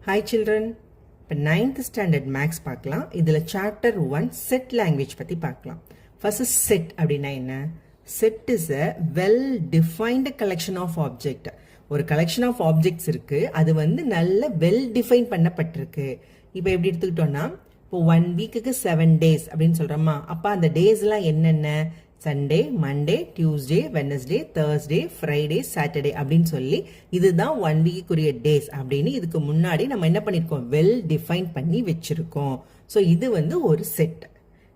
Hi children. இப்போ 9th standard maths பார்க்கலாம். இதில் சாப்டர் 1 செட் லாங்குவேஜ் பற்றி பார்க்கலாம். ஃபர்ஸ்ட் செட் அப்படின்னா என்ன? Set is a well defined collection of object. ஒரு கலெக்ஷன் ஆஃப் ஆப்ஜெக்ட்ஸ் இருக்குது, அது வந்து நல்ல வெல் டிஃபைன் பண்ணப்பட்டிருக்கு. இப்போ எப்படி எடுத்துக்கிட்டோன்னா, இப்போ 1 வீக்குக்கு 7 days அப்படின்னு சொல்கிறோமா, அப்போ அந்த டேஸ்லாம் என்னென்ன? Sunday, Monday, Tuesday, Wednesday, Thursday, Friday, Saturday அப்படின்னு சொல்லி இதுதான் 1 வீக்குரிய டேஸ் அப்படின்னு இதுக்கு முன்னாடி நம்ம என்ன பண்ணியிருக்கோம்? வெல் டிஃபைன் பண்ணி வச்சுருக்கோம். ஸோ இது வந்து ஒரு செட்.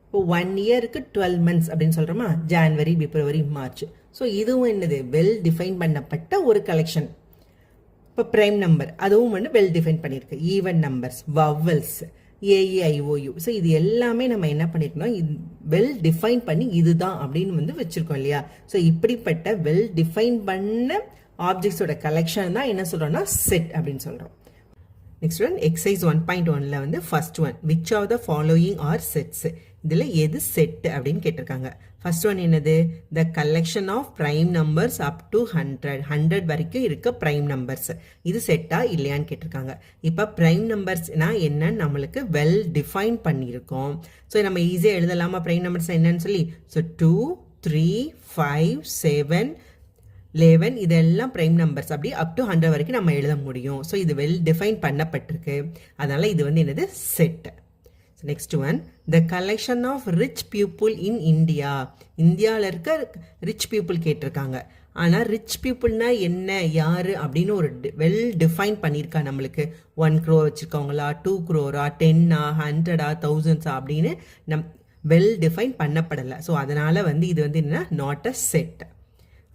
இப்போ 1 இயருக்கு 12 months அப்படின்னு சொல்கிறோமா, ஜான்வரி, பிப்ரவரி, மார்ச். ஸோ இதுவும் என்னது? வெல் டிஃபைன் பண்ணப்பட்ட ஒரு கலெக்ஷன். இப்போ ப்ரைம் நம்பர் அதுவும் வந்து வெல் டிஃபைன் பண்ணியிருக்கு. Even numbers, vowels, AEIOU. So இது எல்லாமே நம்ம என்ன பண்ணியிருக்கோம்? இது வெல் டிஃபைன் பண்ணி இதுதான் அப்படின்னு வந்து வச்சுருக்கோம் இல்லையா? ஸோ இப்படிப்பட்ட வெல் டிஃபைன் பண்ண ஆப்ஜெக்ட்ஸோட கலெக்ஷன் தான் என்ன சொல்கிறோம்னா செட் அப்படின்னு சொல்கிறோம். நெக்ஸ்ட் ஒன் எக்ஸசைஸ் 1.1ல் வந்து first one, which of the following are sets. இதில் எது செட் அப்படின்னு கேட்டிருக்காங்க. ஃபர்ஸ்ட் ஒன் என்னது? The collection of prime numbers up to 100 வரைக்கும் இருக்க ப்ரைம் நம்பர்ஸ். இது செட்டா இல்லையான்னு கேட்டிருக்காங்க. இப்போ ப்ரைம் நம்பர்ஸ்னா என்னன்னு நம்மளுக்கு வெல் டிஃபைன் பண்ணியிருக்கோம். ஸோ நம்ம ஈஸியாக எழுதலாமா ப்ரைம் நம்பர்ஸ் என்னன்னு சொல்லி? ஸோ 2, 3, 5, 7, 11 இதெல்லாம் ப்ரைம் நம்பர்ஸ். அப்படி அப் டு 100 வரைக்கும் நம்ம எழுத முடியும். ஸோ இது வெல் டிஃபைன் பண்ணப்பட்டிருக்கு, அதனால இது வந்து என்னது? Set. Next one, the collection of rich people in India. இந்தியாவில் இருக்க ரிச் பீப்புள் கேட்டிருக்காங்க. ஆனால் ரிச் பீப்புள்னா என்ன, யார் அப்படின்னு ஒரு வெல் டிஃபைன் பண்ணியிருக்கா நம்மளுக்கு. 1 crore வச்சுருக்கவங்களா, 2 crore, 10, 100, 1000 அப்படின்னு வெல் டிஃபைன் பண்ணப்படலை. ஸோ அதனால் வந்து இது வந்து என்ன? Not a set.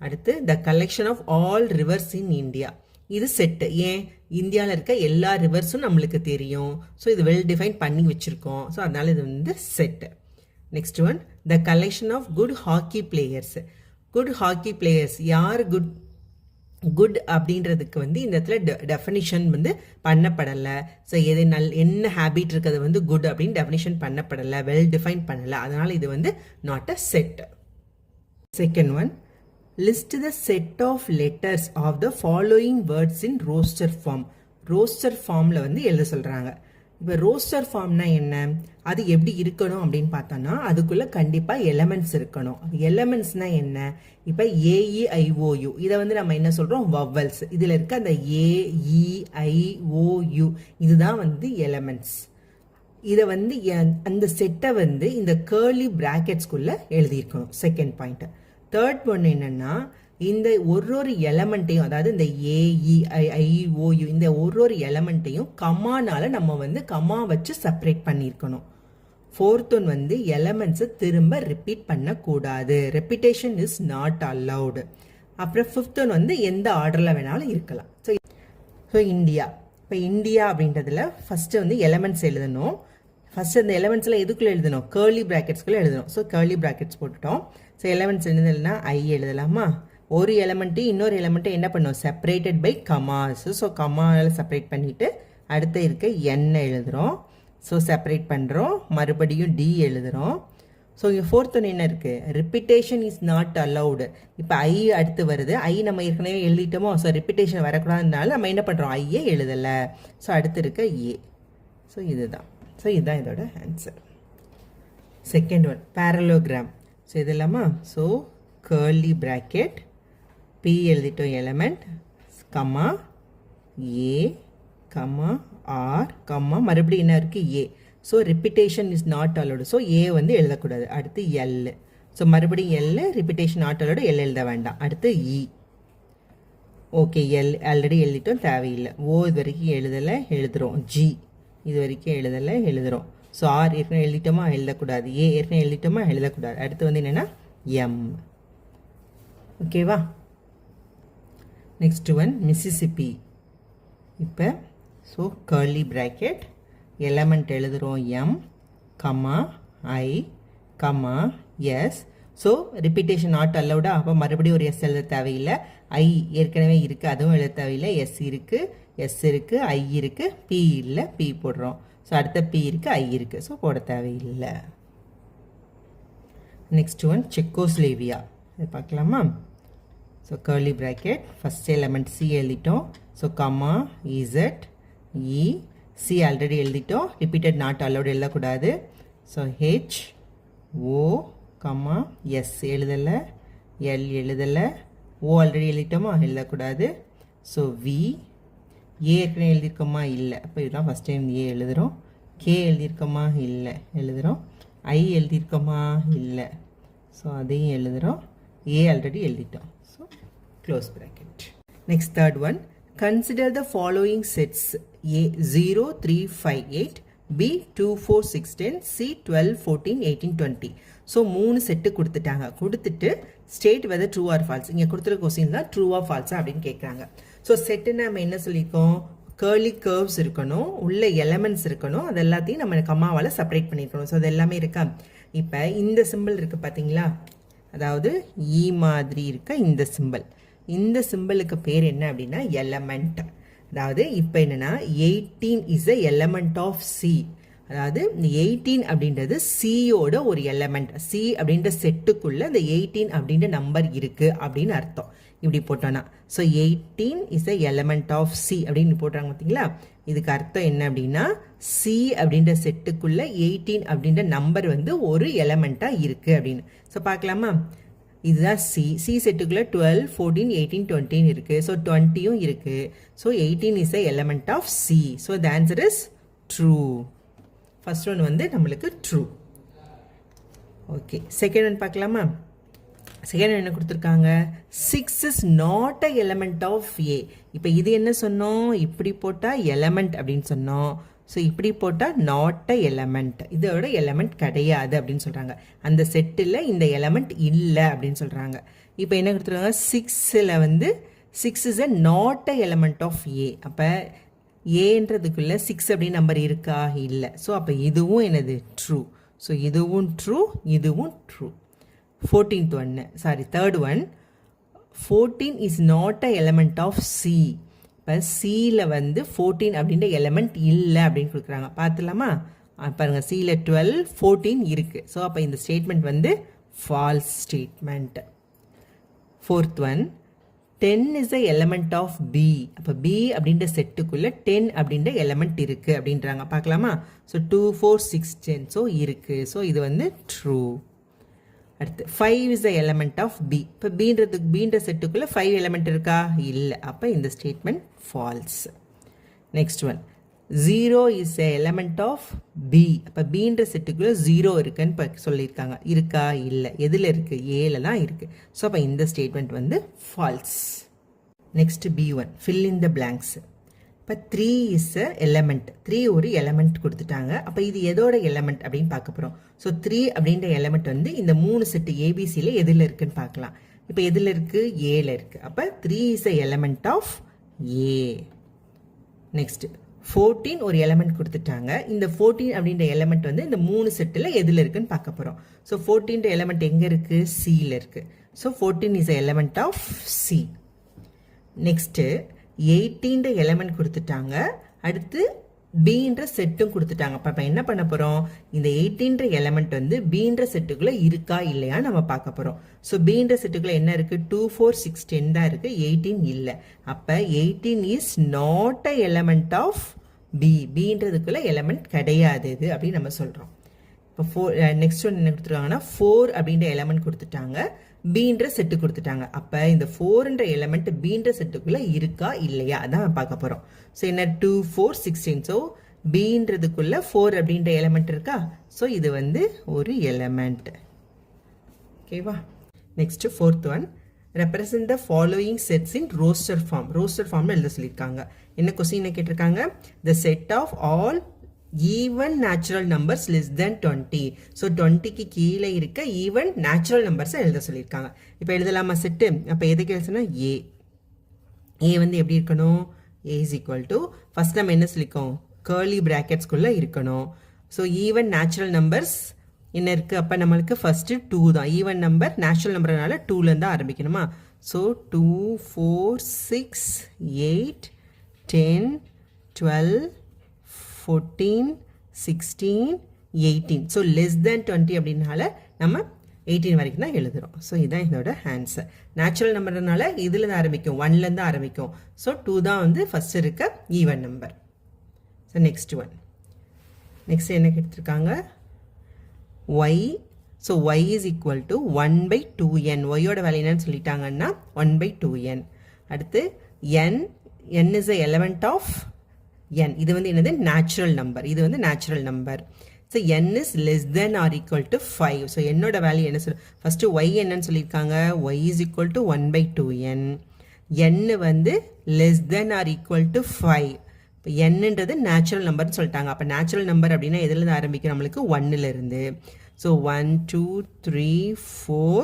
அடுத்து, the collection of all rivers in India. இது செட்டு. ஏன்? இந்தியாவில் இருக்க எல்லா ரிவர்ஸும் நம்மளுக்கு தெரியும். ஸோ இது வெல் டிஃபைன் பண்ணி வச்சுருக்கோம். ஸோ அதனால இது வந்து set. Next one, the collection of good hockey players. Good hockey players யார்? குட் அப்படின்றதுக்கு வந்து இந்த இடத்துல டெஃபினிஷன் வந்து பண்ணப்படலை. ஸோ எது என்ன ஹேபிட் இருக்கிறது வந்து குட் அப்படின்னு டெஃபினிஷன் பண்ணப்படலை, வெல் டிஃபைன் பண்ணலை. அதனால இது வந்து not a set. Second one, list the set of letters of the following words in roster form. roster formல வந்து எழுத சொல்றாங்க. இப்போ roster formனா என்ன, அது எப்படி இருக்கணும் அப்படின்னு பார்த்தோம்னா, அதுக்குள்ள கண்டிப்பா எலிமெண்ட்ஸ் இருக்கணும். எலிமெண்ட்ஸ்னா என்ன? இப்போ ஏஇஐஓயு இதை வந்து நம்ம என்ன சொல்றோம்? வவல்ஸ். இதுல இருக்க அந்த ஏஇஐஓயு இதுதான் வந்து எலிமெண்ட்ஸ். இதை வந்து அந்த செட்டை வந்து இந்த கேர்லி பிராக்கெட்ஸ்குள்ள எழுதியிருக்கணும். Second point. தேர்ட் ஒன்று என்னன்னா, இந்த ஒரு எலமெண்ட்டையும், அதாவது இந்த ஏஇஐஓயு இந்த ஒரு எலமெண்ட்டையும் கமானால நம்ம வந்து கமா வச்சு செப்பரேட் பண்ணியிருக்கணும். ஃபோர்த் ஒன் வந்து எலமெண்ட்ஸை திரும்ப ரிப்பீட் பண்ணக்கூடாது, ரெப்பிட்டேஷன் இஸ் நாட் அலவுடு. அப்புறம் ஃபிஃப்த் ஒன் வந்து எந்த ஆர்டரில் வேணாலும் இருக்கலாம். ஸோ இந்தியா, இப்போ இந்தியா அப்படின்றதுல ஃபர்ஸ்ட் வந்து எலமெண்ட்ஸ் எழுதணும். ஃபர்ஸ்ட் அந்த எலமெண்ட்ஸ்லாம் எதுக்குள்ளே எழுதணும்? கேர்லி பிராக்கெட்ஸ்குள்ளே எழுதணும். ஸோ கேர்லி பிராக்கெட்ஸ் போட்டுட்டோம். ஸோ எலமெண்ட்ஸ் எழுதுனா ஐ எழுதலாமா? ஒரு எலமெண்ட்டையும் இன்னொரு எலமெண்ட்டை என்ன பண்ணும்? Separated by commas. ஸோ கமாவில் செப்பரேட் பண்ணிவிட்டு அடுத்து இருக்க என் எழுதுகிறோம். ஸோ செப்பரேட் பண்ணுறோம், மறுபடியும் டி எழுதுகிறோம். ஸோ இங்கே ஃபோர்த் ஒன்று என்ன இருக்குது? Repetition is not allowed. இப்போ ஐ அடுத்து வருது. ஐ நம்ம ஏற்கனவே எழுதிட்டோமோ, ஸோ ரிப்பிட்டேஷன் வரக்கூடாதுனால நம்ம என்ன பண்ணுறோம்? ஐயே எழுதலை. ஸோ அடுத்து இருக்க ஏ. ஸோ இதுதான். ஸோ இதுதான் இதோட answer. Second one, parallelogram. So இது இல்லாமா? ஸோ கேர்லி பிராக்கெட், பி எழுதிட்டோம் element, comma A, comma R, comma மறுபடியும் என்ன இருக்குது? A. So repetition is not allowed. So A வந்து எழுதக்கூடாது. அடுத்து எல். ஸோ மறுபடியும் L, repetition not allowed, L எழுத வேண்டாம். அடுத்து இ. ஓகே, எல் ஆல்ரெடி எழுதிட்டோம், தேவையில்லை. ஓ இது வரைக்கும் எழுதலை, எழுதுகிறோம். ஜி இது வரைக்கும் எழுதலை, எழுதுகிறோம். ஸோ ஆர் ஏற்கனவே எழுதிட்டோமா, எழுதக்கூடாது. ஏ ஏற்கனவே எழுதிட்டோமா, எழுதக்கூடாது. அடுத்து வந்து என்னென்னா எம். ஓகேவா? Next one, Mississippi. இப்போ ஸோ கர்லி பிராக்கெட், எலமெண்ட் எழுதுகிறோம் M, comma I, comma S. So repetition not அலவுடா. அப்போ மறுபடியும் ஒரு எஸ் எழுத தேவையில்லை. ஐ ஏற்கனவே இருக்குது, அதுவும் எழுத தேவையில்லை. எஸ் இருக்குது, எஸ் இருக்குது, ஐ இருக்குது, பி இல்லை, பி போடுறோம். ஸோ அடுத்த பி இருக்குது, ஐ இருக்குது, ஸோ போட தேவையில்லை. Next one, Czechoslovakia. இது பார்க்கலாமா? So curly bracket, first element C எழுதிட்டோம். So comma Z, E, C already எழுதிட்டோம், ரிப்பீட்டட் நாட் அலோடு எழுதக்கூடாது. ஸோ H, O, S எழுதலை, L எழுதலை, O ஆல்ரெடி எழுதிட்டோமா, எழுதக்கூடாது. ஸோ V, A ஏற்கனவே எழுதியிருக்கோமா, இல்லை, அப்போ இதுதான் ஃபஸ்ட் டைம் A எழுதுகிறோம். K எழுதியிருக்கோமா, இல்லை, எழுதுகிறோம். I எழுதியிருக்கோமா, இல்லை, ஸோ அதையும் எழுதுகிறோம். A ஆல்ரெடி எழுதிட்டோம். So close bracket. Next third one, consider the following sets A 0, 3, 5, 8, B 2, 4, 6, 10, C 12, 14, 18, 20. So 3 set கொடுத்துட்டாங்க. கொடுத்துட்டு state weather true or false. இங்கே கொடுத்துருக்க கொஸ்டின் தான் ட்ரூ ஆர் ஃபால்ஸா அப்படின்னு கேட்குறாங்க. ஸோ செட்டுன்னு நம்ம என்ன சொல்லியிருக்கோம், கேர்லி கர்வ்ஸ் இருக்கணும், உள்ள எலமெண்ட்ஸ் இருக்கணும், அது எல்லாத்தையும் நம்ம கம்மாவால் செப்பரேட் பண்ணியிருக்கணும். ஸோ அது எல்லாமே இருக்கா. இப்போ இந்த சிம்பிள் இருக்குது பார்த்தீங்களா, அதாவது இ மாதிரி இருக்க இந்த சிம்பிள், இந்த சிம்பிளுக்கு பேர் என்ன அப்படின்னா எலமெண்ட். அதாவது இப்போ என்னென்னா 18 is a element of C. அதாவது இந்த 18 அப்படின்றது சியோட ஒரு எலமெண்ட். சி அப்படின்ற செட்டுக்குள்ளே இந்த 18 அப்படின்ற நம்பர் இருக்குது அப்படின்னு அர்த்தம் இப்படி போட்டோன்னா. So 18 is a element of C அப்படின்னு போட்டாங்க பார்த்தீங்களா. இதுக்கு அர்த்தம் என்ன அப்படின்னா சி அப்படின்ற செட்டுக்குள்ளே 18 அப்படின்ற நம்பர் வந்து ஒரு எலமெண்ட்டாக இருக்குது அப்படின்னு. ஸோ பார்க்கலாமா, இதுதான் சி. சி செட்டுக்குள்ளே 12, 14, 18, 20 இருக்குது. ஸோ 20யும் இருக்குது. So 18 is a element of C. So the answer is true. First one வந்து நம்மளுக்கு ட்ரூ. ஓகே, செகண்ட் ஒன் பார்க்கலாமா. செகண்ட் ஒன் என்ன கொடுத்துருக்காங்க, 6 is not a element of A. இப்போ இது என்ன சொன்னோம், இப்படி போட்டால் எலமெண்ட் அப்படின்னு சொன்னோம். ஸோ இப்படி போட்டால் நாட் அ எலமெண்ட், இதோட எலமெண்ட் கிடையாது அப்படின்னு சொல்கிறாங்க. அந்த செட்டில் இந்த எலமெண்ட் இல்லை அப்படின்னு சொல்கிறாங்க. இப்போ என்ன கொடுத்துருக்காங்க, 6ல் வந்து 6 is a not a element of A. அப்போ ஏன்றதுக்குள்ளே 6 அப்படின்னு நம்பர் இருக்கா, இல்லை. ஸோ அப்போ இதுவும் என்னது ட்ரூ. ஸோ இதுவும் ட்ரூ, இதுவும் true. 14th one, sorry, third one, 14 is not a element of C. இப்போ சியில் வந்து 14 அப்படின்ற எலமெண்ட் இல்லை அப்படின்னு கொடுக்குறாங்க. பார்த்துலாமா, பாருங்கள், சியில் 12, 14 இருக்குது. ஸோ அப்போ இந்த ஸ்டேட்மெண்ட் வந்து false statement. Fourth one, 10 is a element of B. அப்போ B அப்படின்ற செட்டுக்குள்ளே 10 அப்படின்ற எலமெண்ட் இருக்குது அப்படின்றாங்க. பார்க்கலாமா. ஸோ 2, 4, 6, 10. ஸோ இருக்குது. ஸோ இது வந்து ட்ரூ. அடுத்து 5 is a element of B. இப்போ பீன்ற செட்டுக்குள்ளே 5 எலமெண்ட் இருக்கா, இல்லை. அப்போ இந்த statement false. Next one, 0 is a element of B. அப்போ பீன்ற செட்டுக்குள்ளே 0 இருக்குன்னு இப்போ சொல்லியிருக்காங்க. இருக்கா, இல்லை. எதில் இருக்குது, ஏல தான் இருக்குது. ஸோ அப்போ இந்த ஸ்டேட்மெண்ட் வந்து false. Next B1, fill in the blanks. இப்போ 3 இஸ் அ எலமெண்ட். 3 ஒரு எலமெண்ட் கொடுத்துட்டாங்க. அப்போ இது எதோட எலமெண்ட் அப்படின்னு பார்க்க போகிறோம். ஸோ 3 அப்படின்ற எலமெண்ட் வந்து இந்த 3 செட்டு ஏபிசியில் எதில் இருக்குன்னு பார்க்கலாம். இப்போ எதில் இருக்குது, ஏல இருக்குது. அப்போ 3 is a element of A. Next 14 ஒரு எலமெண்ட் கொடுத்துட்டாங்க. இந்த 14 அப்படின்ற எலமெண்ட் வந்து இந்த 3 செட்டில் எதில் இருக்குன்னு பார்க்க போகிறோம். ஸோ 14 எலமெண்ட் எங்கே இருக்குது, சியில் இருக்குது. So 14 is a element of C. Next 18 element கொடுத்துட்டாங்க. அடுத்து பீன்ற செட்டும் கொடுத்துட்டாங்க. அப்போ என்ன பண்ண போகிறோம், இந்த 18 எலமெண்ட் வந்து பீன்ற செட்டுக்குள்ளே இருக்கா இல்லையா நம்ம பார்க்க போகிறோம். ஸோ பீன்ற செட்டுக்குள்ளே என்ன இருக்குது, 2, 4, 6, 10 தான் இருக்குது, 18 இல்லை. அப்போ 18 is not a element of B. பீன்றதுக்குள்ளே எலமெண்ட் கிடையாது இது அப்படின்னு நம்ம சொல்கிறோம். இப்போ நெக்ஸ்ட் ஒன் என்ன கொடுத்துருக்காங்கன்னா 4 அப்படின்ற எலமெண்ட் கொடுத்துட்டாங்க, பீன்ற செட்டு கொடுத்துட்டாங்க. அப்போ இந்த 4ன்ற எலமெண்ட் பீன்ற செட்டுக்குள்ளே இருக்கா இல்லையா அதான் பார்க்க போகிறோம். ஸோ என்ன, 2, 4, 16. ஸோ பீன்றதுக்குள்ளே 4 அப்படின்ற எலமெண்ட் இருக்கா. ஸோ இது வந்து ஒரு எலமெண்ட். ஓகேவா. Next fourth one, represent the following sets in roster form. Roster ஃபார்ம்னு எழுத சொல்லியிருக்காங்க. என்ன கொஸ்டின் கேட்டிருக்காங்க, the set of all even natural numbers less than 20. So 20க்கு கீழே இருக்க ஈவன் நேச்சுரல் நம்பர்ஸை எழுத சொல்லியிருக்காங்க. இப்போ எழுதலாமா செட்டு. அப்போ எதுக்கு எழுதுனா ஏ. ஏ வந்து எப்படி இருக்கணும், ஏ இஸ் ஈக்குவல் டு, ஃபர்ஸ்ட் நம்ம என்ன சொல்லிக்கோம், கேர்லி ப்ராக்கெட்ஸ்குள்ளே இருக்கணும். ஸோ ஈவன் நேச்சுரல் நம்பர்ஸ் என்ன இருக்குது, அப்போ நம்மளுக்கு ஃபஸ்ட்டு 2 தான். ஈவன் நம்பர் நேச்சுரல் நம்பர்னால 2லேருந்து ஆரம்பிக்கணுமா. ஸோ 2, 4, 6, 8, 10, 12, 14, 16, 18. ஸோ லெஸ் தேன் 20 அப்படின்னால நம்ம 18 வரைக்கும் தான் எழுதுகிறோம். ஸோ இதுதான் இதோட ஆன்சர். நேச்சுரல் நம்பர்னால இதில் தான் ஆரம்பிக்கும், 1லேருந்து ஆரம்பிக்கும். ஸோ 2 தான் வந்து ஃபஸ்ட் இருக்க even number. next one. Next என்ன கேட்டிருக்காங்க y. So y is equal to 1 by 2n. y ஓட வேல்யூ என்னன்னு சொல்லிட்டாங்கன்னா 1 by 2n. அடுத்து n is the element of n. இது வந்து என்னது natural number. இது வந்து natural number. So n is less than or equal to 5. So n ஓட வேல்யூ என்ன சொல்ல first y என்னன்னு சொல்லியிருக்காங்க y is equal to 1 by 2n. n வந்து less than or equal to 5. இப்போ என்னன்றது நேச்சுரல் நம்பர்னு சொல்லிட்டாங்க. அப்போ நேச்சுரல் நம்பர் அப்படின்னா எதுலேருந்து ஆரம்பிக்கும் நம்மளுக்கு 1லேருந்து. So 1 2 3 4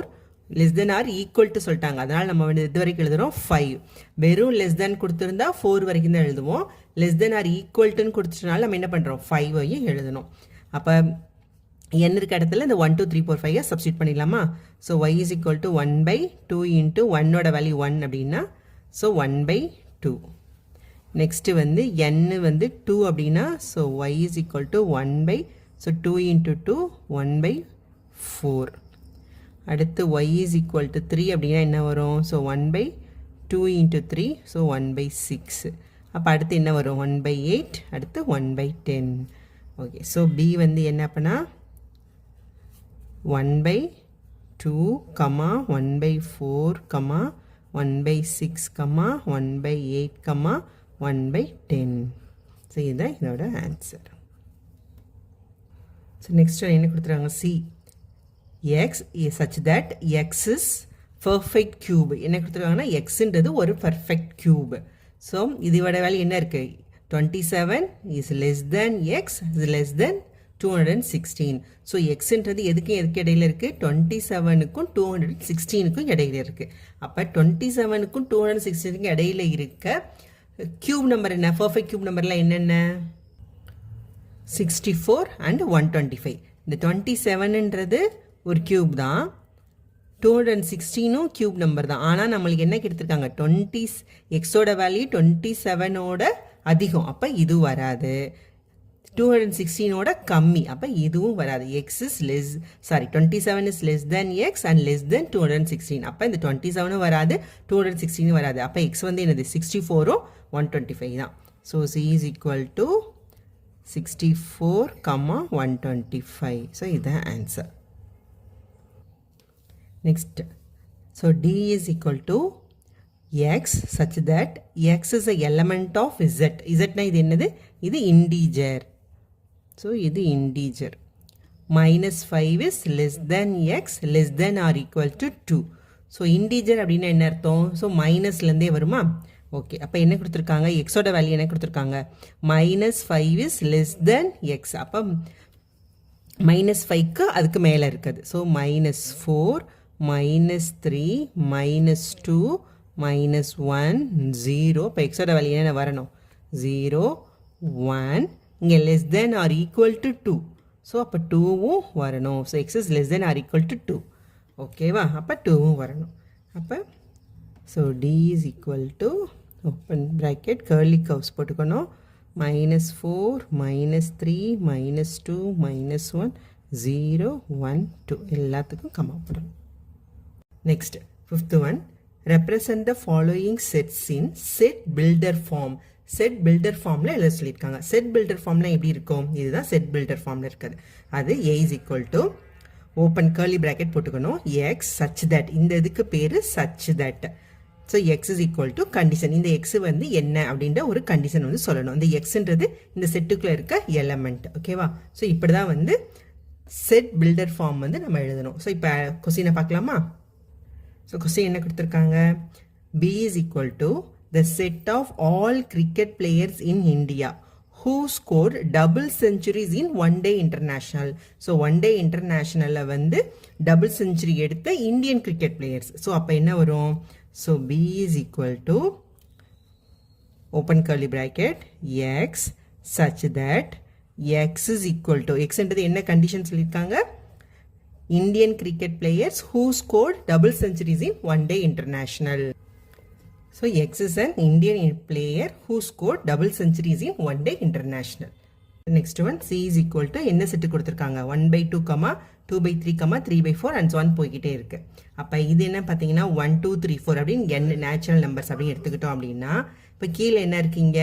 less than or equal to சொல்லிட்டாங்க. அதனால் நம்ம வந்து இது வரைக்கும் எழுதுகிறோம் 5. வெறும் லெஸ் தென் கொடுத்துருந்தா 4 வரைக்கும் தான் எழுதுவோம். லெஸ் தென் ஆர் ஈக்குவல்ட்டுன்னு கொடுத்துட்டனால நம்ம என்ன பண்ணுறோம் 5ஐயும் எழுதணும். அப்போ n இருக்க இடத்துல இந்த 1 2 3 4 5 சப்ஸ்டியூட் பண்ணிடலாமா. So y is equal to 1 by 2 into 1ஓட வேல்யூ 1 அப்படின்னா ஸோ 1 by 2. நெக்ஸ்ட்டு வந்து n வந்து 2 அப்படின்னா so y is equal to 1 by so 2 into 2 1 by 4. அடுத்து y is equal to 3 அப்படின்னா என்ன வரும் so 1 by 2 into 3 so 1 by 6. அப்போ அடுத்து என்ன வரும் 1 by 8 அடுத்து 1 by 10. ஓகே ஸோ b வந்து என்ன அப்பனா 1 by 2 comma 1 by 4 1 by 6 1 by 8 1 by 10. So இதுதான் இதோட ஆன்சர். ஸோ நெக்ஸ்ட் என்ன கொடுத்துருக்காங்க C X such that X is perfect cube. என்ன கொடுத்துருக்காங்கன்னா எக்ஸுன்றது ஒரு பர்ஃபெக்ட் கியூப். ஸோ இதோட வேல்யூ என்ன இருக்குது 27 is less than X is less than 216. So எக்ஸுன்றது எதுக்கு இடையில இருக்குது 27க்கும் 216க்கும் இடையில இருக்குது. அப்போ 27க்கும் 216க்கும் இடையில இருக்க கியூப் நம்பர் என்ன பர்ஃபெக்ட் கியூப் நம்பர்லாம் என்னென்ன 64 and 125. இந்த 27ன்றது ஒரு கியூப் தான் 216ம் கியூப் நம்பர் தான். ஆனால் நம்மளுக்கு என்ன எடுத்துருக்காங்க எக்ஸோட வேல்யூ 27ஓட அதிகம். அப்போ இது வராது 216ஓட கம்மி. அப்போ இதுவும் வராது. X is 27 is less than X and less than 216. அப்போ இந்த 27ம் வராது 216 வராது. அப்போ எக்ஸ் வந்து என்னது 64ம் 125 தான். So C is equal to 64, 125. So இதுதான் answer. Next so d is equal to x such that x is a element of z. zனா இது என்னது இது இண்டீஜர். ஸோ இது integer. -5 is less than x less than or equal to 2. So integer அப்படின்னா என்ன அர்த்தம் so மைனஸ்லேருந்தே வருமா. Okay அப்போ என்ன கொடுத்துருக்காங்க எக்ஸோட வேல்யூ என்ன கொடுத்துருக்காங்க -5 இஸ் லெஸ் தென் எக்ஸ். அப்போ -5க்கு அதுக்கு மேலே இருக்குது. ஸோ -4 -3 -2 -1 0. இப்போ எக்ஸோட வேல்யூ என்ன வரணும் 0 1. இங்கே less than or equal to 2. So அப்போ 2வும் வரணும். So x is less than or equal to 2. ஓகேவா அப்போ 2வும் வரணும். அப்போ so d is equal to open bracket curly curves போட்டுக்கணும் -4 -3 -2 -1 0 1 2 எல்லாத்துக்கும் கமா பண்ணணும். Next 5th one represent the following sets in set builder form. Set builder ஃபார்மில் எழுத சொல்லியிருக்காங்க. செட் பில்டர் ஃபார்ம்லாம் எப்படி இருக்கும் இதுதான் செட் பில்டர் ஃபார்மில் இருக்குது. அது a is equal to open curly bracket போட்டுக்கணும் எக்ஸ் சச் தட். இந்த இதுக்கு பேர் such that. So x is equal to condition. இந்த எக்ஸ் வந்து என்ன அப்படின்ற ஒரு கண்டிஷன் வந்து சொல்லணும். இந்த எக்ஸ்ன்றது இந்த செட்டுக்குள்ளே இருக்க எலமெண்ட். ஓகேவா ஸோ இப்படி தான் வந்து செட் பில்டர் ஃபார்ம் வந்து நம்ம எழுதணும். ஸோ இப்போ கொஸ்டினை பார்க்கலாமா. ஸோ கொஸ்டின் என்ன கொடுத்துருக்காங்க b is equal to the set of all cricket players in India who scored double centuries in one day international. So one day international வந்து double century எடுத்த Indian cricket players. So அப்போ என்ன வரும் so b is equal to open curly bracket x such that x is equal to x என்றது என்ன condition சொல்லியிருக்காங்க Indian cricket players who scored double centuries in one day international. So x is an Indian player who scored double centuries in one day international. Next one c is equal to என்ன set கொடுத்துருக்காங்க 1/2, 2/3, 3/4 and so on போய்கிட்டே இருக்கு. அப்போ இது என்ன பார்த்தீங்கன்னா 1 2 3 4 அப்படின்னு n natural numbers அப்படின்னு எடுத்துக்கிட்டோம் அப்படின்னா இப்போ கீழே என்ன இருக்கீங்க,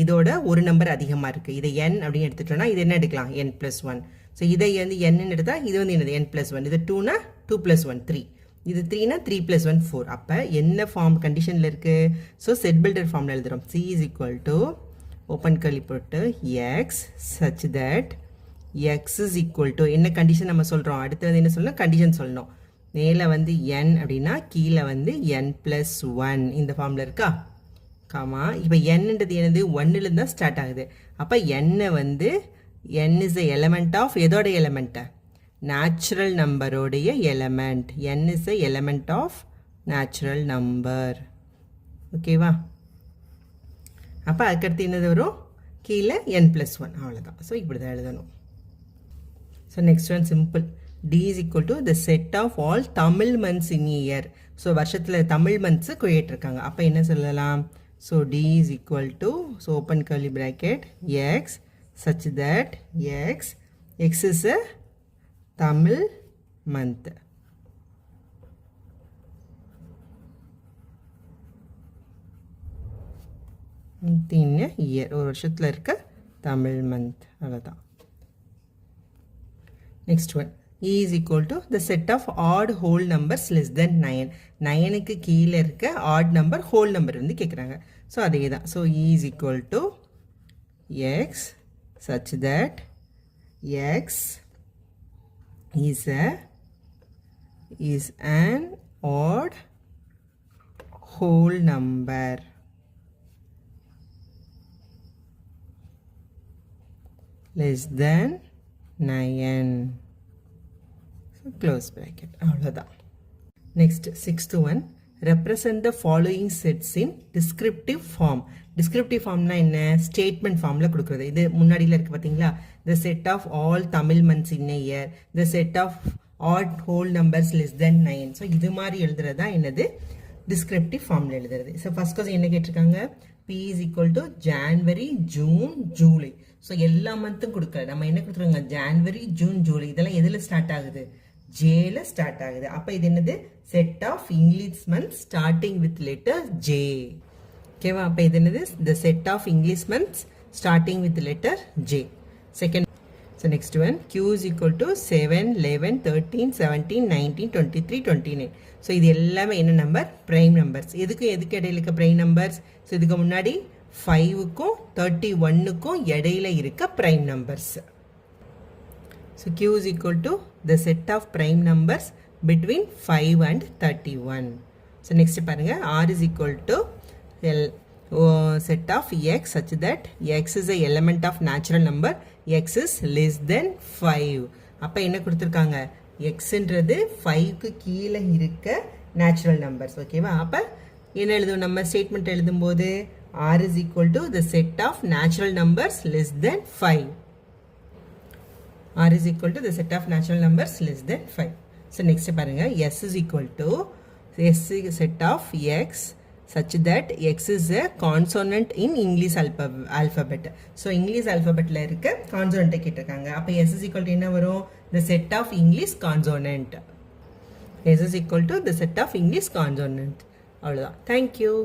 இதோட ஒரு நம்பர் அதிகமாக இருக்குது. இதை n அப்படின்னு எடுத்துட்டோம்னா இது என்ன எடுக்கலாம், n+1. ஸோ இதை வந்து n எடுத்தால் இது வந்து என்னது n+1. இது 2னா 2+1 3. இது 3னா 3+1 4. அப்போ என்ன ஃபார்ம் கண்டிஷனில் இருக்குது, ஸோ செட் பில்டர் ஃபார்மில் எழுதுகிறோம். C is equal to open curly போட்டு x such that x is equal to என்ன கண்டிஷன் நம்ம சொல்கிறோம், அடுத்து வந்து என்ன சொல்லணும், கண்டிஷன் சொல்லணும். மேலே வந்து n அப்படின்னா கீழே வந்து n+1 இந்த ஃபார்மில் இருக்கா, காமா. இப்போ nன்றது என்னது 1லேருந்து தான் ஸ்டார்ட் ஆகுது. அப்போ n வந்து n is the element of எதோட எலமெண்ட்டை, நேச்சுரல் நம்பரோடைய எலமெண்ட். n is the element of natural number. ஓகேவா? அப்போ அதுக்கடுத்து என்னது வரும், கீழே n+1 அவ்வளோதான். ஸோ இப்படி தான் எழுதணும். So next one simple. D is equal to the set of all Tamil months in a year. So வருஷத்தில் தமிழ் மந்த்ஸு கேட்டிருக்காங்க. அப்போ என்ன சொல்லலாம், so D is equal to, so open curly bracket x such that x is a Tamil month. Year ஒரு வருஷத்தில் இருக்க Tamil month அவ்வளோதான். Next one, E is equal to the set of odd whole numbers less than 9. 9க்கு கீழே இருக்க odd number whole number வந்து கேட்குறாங்க. So அதே தான். So E is equal to x such that x is an odd whole number less than 9. So close bracket. அவ்வளோதான். Next, sixth one. Represent the following sets in descriptive form. Descriptive formனா என்ன, statement ஃபார்மில் கொடுக்குறது. இது முன்னாடியில் இருக்குது பார்த்தீங்களா, the set of all Tamil months in a year, the set of odd whole numbers less than 9. So இது மாதிரி எழுதுறது தான் என்னது, டிஸ்கிரிப்டிவ் ஃபார்மில் எழுதுறது. ஸோ ஃபர்ஸ்ட் கொஸ்டின் என்ன கேட்டிருக்காங்க, P is equal to January, June, July. So எல்லா மந்த்தும் கொடுக்கல, நம்ம என்ன கொடுத்துருங்க, ஜான்வரி, ஜூன், ஜூலை. இதெல்லாம் எதில் ஸ்டார்ட் ஆகுது, ஜேல ஸ்டார்ட் ஆகுது. அப்போ இது என்னது, set of English months starting with letter J. ஓகேவா? அப்போ இது என்னது, the set of English months starting with letter J. Second, so next one, Q is equal to 7, 11, 13, 17, 19, 23, 29. So இது எல்லாமே என்ன நம்பர், ப்ரைம் நம்பர்ஸ். எதுக்கு இடையில இருக்க ப்ரைம் நம்பர்ஸ், ஸோ இதுக்கு முன்னாடி 5க்கும் 31க்கும் இடையில இருக்க prime numbers. So Q is equal to the set of prime numbers between 5 and 31. So next பாருங்க, R is equal to set of x such that x is a element of natural number, x is less than 5. அப்போ என்ன கொடுத்துருக்காங்க, xன்றது 5க்கு கீழே இருக்க natural numbers. ஓகேவா? அப்போ என்ன எழுதும், நம்ம ஸ்டேட்மெண்ட் எழுதும்போது R is equal to the set of natural numbers less than 5. R is equal to the set of natural numbers less than 5. So next பாருங்க, S is equal to set of x such that x is a consonant in English alphabet. So English alphabetல இருக்க consonant கேட்டிருக்காங்க. அப்போ S is equal to என்ன வரும், the set of English consonant. S is equal to the set of English consonant. அவ்வளோதான். Thank you.